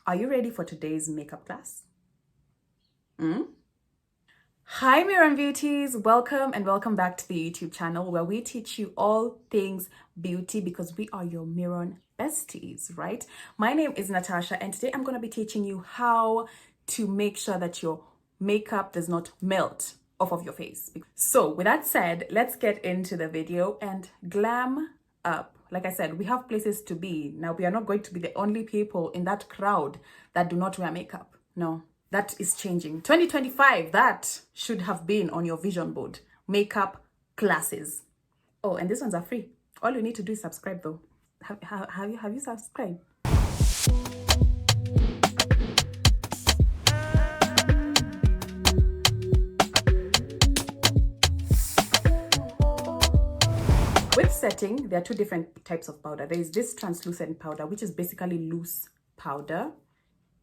Are you ready for today's makeup class? Hi Miran Beauties, welcome and welcome back to the YouTube channel where we teach you all things beauty because we are your Miran besties, right? My name is Natasha and today I'm going to be teaching you how to make sure that your makeup does not melt off of your face. So with that said, let's get into the video and glam up. Like I said, we have places to be. Now, we are not going to be the only people in that crowd that do not wear makeup. No, that is changing. 2025, that should have been on your vision board. Makeup classes. Oh, and these ones are free. All you need to do is subscribe though. Have you subscribed? With setting, there are two different types of powder. There is this translucent powder, which is basically loose powder.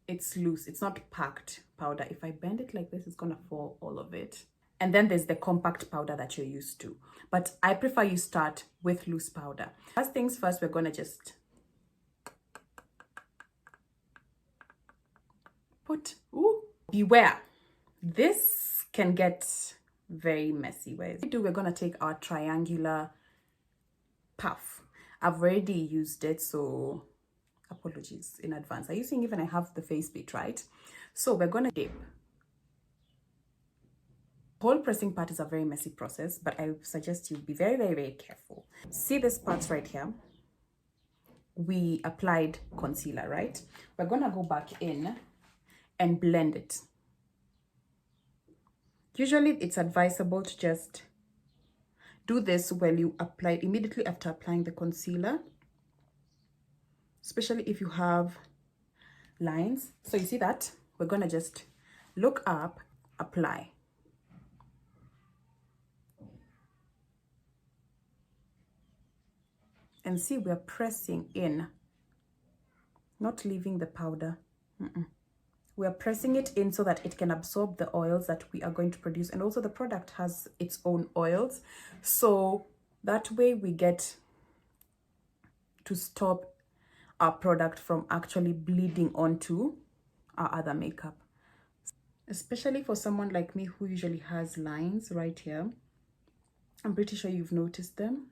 It's loose, it's not packed powder. If I bend it like this, it's gonna fall all of it. And then there's the compact powder that you're used to. But I prefer you start with loose powder. First things first, we're gonna just put, beware. This can get very messy. We're gonna take our triangular puff. I've already used it, so apologies in advance. Are you seeing even I have the face bit, right? So we're gonna dip. Whole pressing part is a very messy process, but I suggest you be very, very, very careful. See this parts right here? We applied concealer, right? We're gonna go back in and blend it. Usually it's advisable to just do this when you apply immediately after applying the concealer, especially if you have lines. So you see that? We're gonna just look up, apply. And see, we're pressing in, not leaving the powder. We're pressing it in so that it can absorb the oils that we are going to produce. And also the product has its own oils. So that way we get to stop our product from actually bleeding onto our other makeup. Especially for someone like me who usually has lines right here. I'm pretty sure you've noticed them.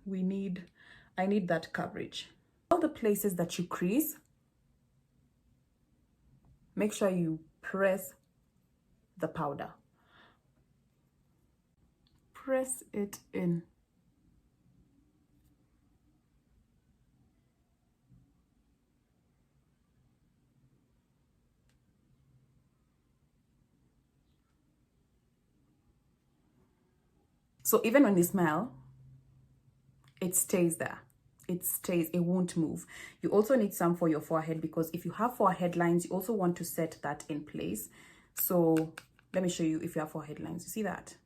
I need that coverage. All the places that you crease, make sure you press the powder. Press it in. So even when you smile, it stays there. It stays, it won't move. You also need some for your forehead because if you have forehead lines, you also want to set that in place. So let me show you if you have forehead lines. You see that?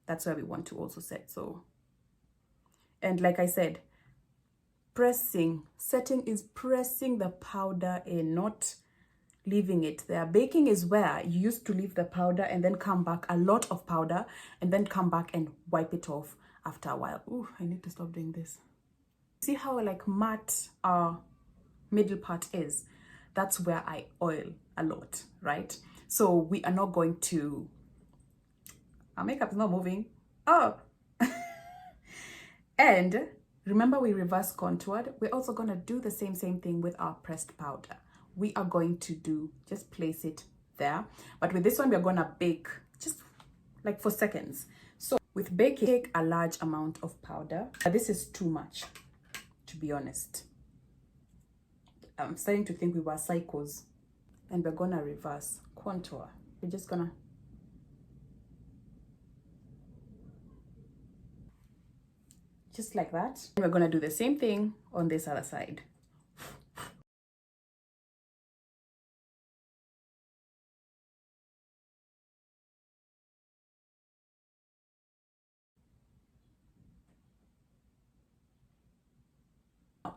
That's where we want to also set. So, and like I said, setting is pressing the powder in, not leaving it there. Baking is where you used to leave the powder and then come back, a lot of powder, and then come back and wipe it off after a while. Ooh, I need to stop doing this. See how like matte our middle part is? That's where I oil a lot, right? So we are not going to, our makeup is not moving. Oh, and remember we reverse contoured. We're also gonna do the same thing with our pressed powder. We are going to just place it there. But with this one, we're gonna bake just like for seconds. So with baking, take a large amount of powder. This is too much, to be honest. I'm starting to think we were psychos. And we're gonna reverse contour. We're just gonna just like that. And we're gonna do the same thing on this other side.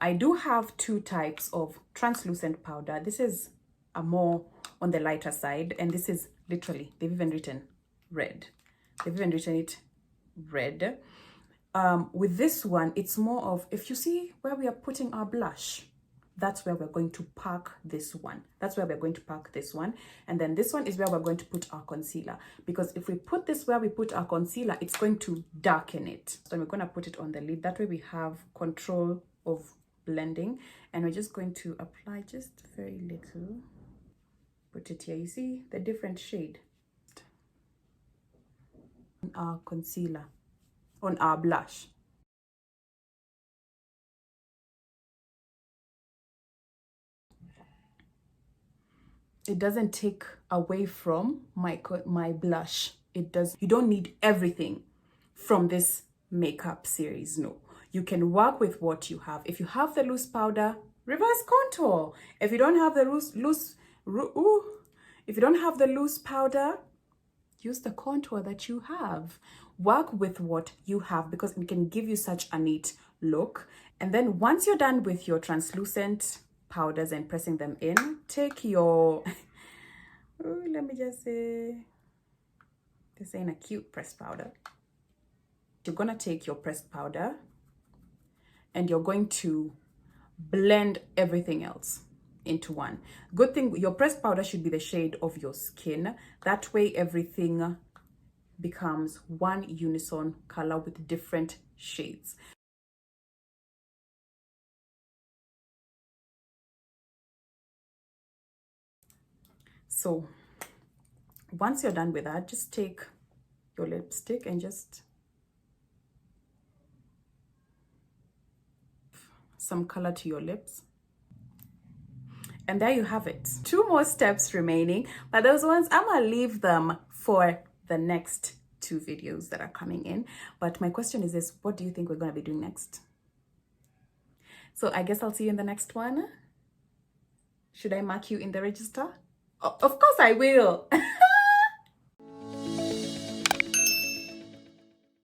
I do have two types of translucent powder. This is a more on the lighter side, and this is literally, they've even written red. They've even written it red. With this one, it's more of, if you see where we are putting our blush, that's where we're going to pack this one. That's where we're going to pack this one. And then this one is where we're going to put our concealer. Because if we put this where we put our concealer, it's going to darken it. So we're going to put it on the lid. That way we have control of blending. And we're just going to apply just very little. Put it here. You see the different shade? Our concealer, on our blush. It doesn't take away from my blush. It does. You don't need everything from this makeup series. No, you can work with what you have. If you have the loose powder, reverse contour. If you don't have the if you don't have the loose powder, use the contour that you have. Work with what you have because it can give you such a neat look. And then once you're done with your translucent powders and pressing them in, take your let me just say, this ain't a cute pressed powder. You're gonna take your pressed powder and you're going to blend everything else into one. Good thing, your pressed powder should be the shade of your skin. That way everything becomes one unison color with different shades. So once you're done with that, just take your lipstick and just some color to your lips. And there you have it. 2 more steps remaining, but those ones, I'm gonna leave them for the next 2 videos that are coming in. But my question is this, what do you think we're gonna be doing next? So I guess I'll see you in the next one. Should I mark you in the register? Of course I will.